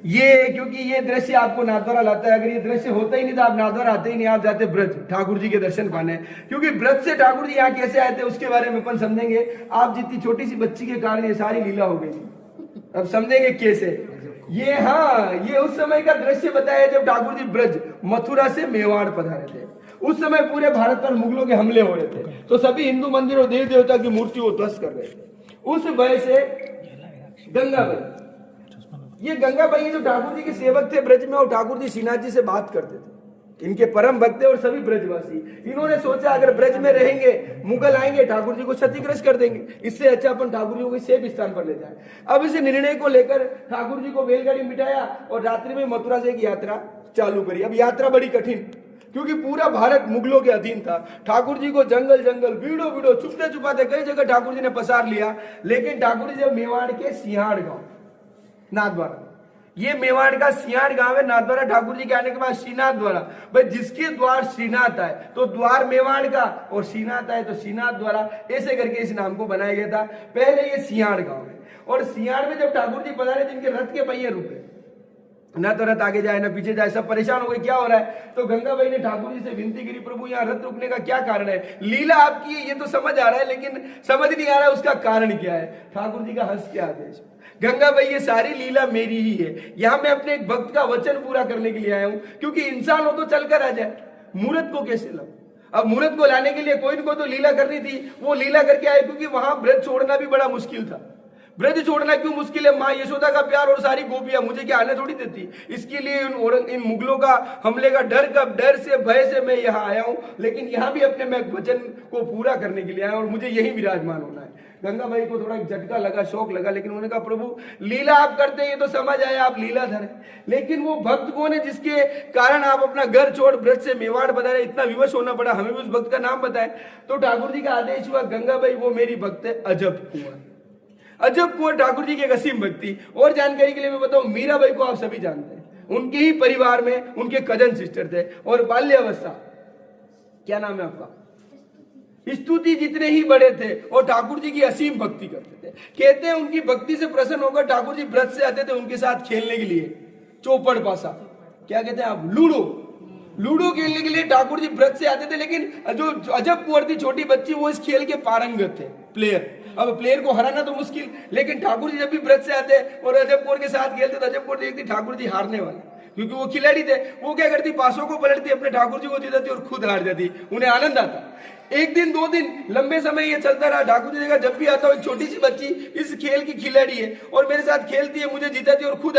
ये क्योंकि ये दृश्य आपको नाथद्वारा लाता है। अगर ये दृश्य होता ही नहीं तो आप नाथद्वारा आते ही नहीं, आप जाते ब्रज ठाकुर जी के दर्शन पाने। क्योंकि ब्रज से ठाकुर जी यहाँ कैसे आए थे उसके बारे में अपन समझेंगे। आप जितनी छोटी सी बच्ची के कारण ये सारी लीला हो गई, अब समझेंगे कैसे। ये हाँ, ये उस समय का दृश्य बताया जब ठाकुर जी ब्रज मथुरा से मेवाड़ पधारे थे। उस समय पूरे भारत पर मुगलों के हमले हो रहे थे, तो सभी हिंदू मंदिर और देवी देवता की मूर्ति को ध्वस्त कर रहे थे। उस वजह से गंगाबाई, ये गंगाबाई जो ठाकुर जी के सेवक थे ब्रज में, और ठाकुर जी श्रीनाथ जी से बात करते थे। इनके परम भक्त थे और सभी ब्रजवासी। इन्होंने सोचा अगर ब्रज में रहेंगे, मुगल आएंगे ठाकुर जी को क्षतिग्रस्त कर देंगे, इससे अच्छा अपन ठाकुर जी को सेफ स्थान पर ले जाए। अब इस निर्णय को लेकर ठाकुर जी को बैलगाड़ी में बिठाया और रात्रि में मथुरा से एक यात्रा चालू करी। अब यात्रा बड़ी कठिन, क्योंकि पूरा भारत मुगलों के अधीन था। ठाकुर जी को जंगल जंगल बीड़ो बीड़ो छुपते छुपाते कई जगह ठाकुर जी ने पसार लिया। लेकिन ठाकुर जी जब मेवाड़ के सिंहाड़ गांव नाथद्वारा, ये मेवाड़ का सिंहाड़ गांव है, नाथद्वारा ठाकुर जी के आने के बाद श्रीनाथ द्वारा, भाई जिसके द्वार श्रीनाथ आए तो द्वार मेवाड़ का, और श्रीनाथ आए तो श्रीनाथ द्वारा, ऐसे करके इस नाम को बनाया गया था। पहले ये सिंहाड़ गांव है, और सिंहाड़ में जब ठाकुर जी पधारे जिनके रथ के पहिए रुके, ना तो रथ आगे जाए ना पीछे जाए, सब परेशान हो गए क्या हो रहा है। तो गंगाबाई ने ठाकुर जी से विनती करी, प्रभु यहाँ रथ रुकने का क्या कारण है। लीला आपकी है ये तो समझ आ रहा है, लेकिन समझ नहीं आ रहा है उसका कारण क्या है। ठाकुर जी का हंस के आदेश, गंगाबाई ये सारी लीला मेरी ही है, यहाँ मैं अपने एक भक्त का वचन पूरा करने के लिए आया हूँ। क्योंकि इंसान हो तो चलकर आ जाए, मूर्त को कैसे लाऊं। अब मूर्त को लाने के लिए कोई को तो लीला करनी थी, वो लीला करके आए। क्योंकि वहां ब्रज छोड़ना भी बड़ा मुश्किल था। ब्रज छोड़ना क्यों मुश्किल है, माँ यशोदा का प्यार और सारी गोपियां मुझे क्या आने थोड़ी देती। इसके लिए इन मुगलों का हमले का डर से भय से मैं यहाँ आया हूँ। लेकिन यहाँ भी अपने मैं वचन को पूरा करने के लिए आया और मुझे यही विराजमान होना है। गंगाबाई को थोड़ा झटका लगा, शौक लगा, लेकिन उन्होंने कहा प्रभु लीला आप करते हैं ये तो समझ आया, आप लीलाधर हैं, लेकिन वो भक्त कौन है जिसके कारण आप अपना घर छोड़ ब्रज से मेवाड़ पधारे, इतना विवश होना पड़ा, हमें भी उस भक्त का नाम बताएं। तो ठाकुर जी का आदेश हुआ, गंगाबाई वो मेरी भक्त है अजब कुंवर। अजब कुंवर ठाकुर जी की एक असीम भक्ति। और जानकारी के लिए मैं बताऊं, मीराबाई को आप सभी जानते हैं, उनके ही परिवार में उनके कजन सिस्टर थे। और बाल्यावस्था, क्या नाम है आपका, स्तुति जितने ही बड़े थे और ठाकुर जी की असीम भक्ति करते थे। कहते हैं उनकी भक्ति से प्रसन्न होकर ठाकुर जी ब्रज से आते थे उनके साथ खेलने के लिए, चौपड़ पासा, क्या कहते हैं आप, लूडो खेलने के लिए ठाकुर जी ब्रज से आते थे। लेकिन जो अजब कुंवर थी छोटी बच्ची, वो इस खेल के पारंगत थे, प्लेयर। अब प्लेयर को हराना तो मुश्किल, लेकिन ठाकुर जी जब भी ब्रज से आते और अजब कुंवर के साथ खेलते तो अजब कुंवर देखती ठाकुर जी हारने वाले, क्योंकि वो खिलाड़ी थे। वो क्या करती, पासों को पलटती, अपने ठाकुर जी को जिताती और खुद हार जाती। उन्हें आनंद आता। एक दिन 2 दिन लंबे समय ये चलता रहा। ठाकुर जी देखा जब भी आता हूं एक छोटी सी बच्ची इस खेल की खिलाड़ी है और मेरे साथ खेलती है, मुझे जिताती और खुद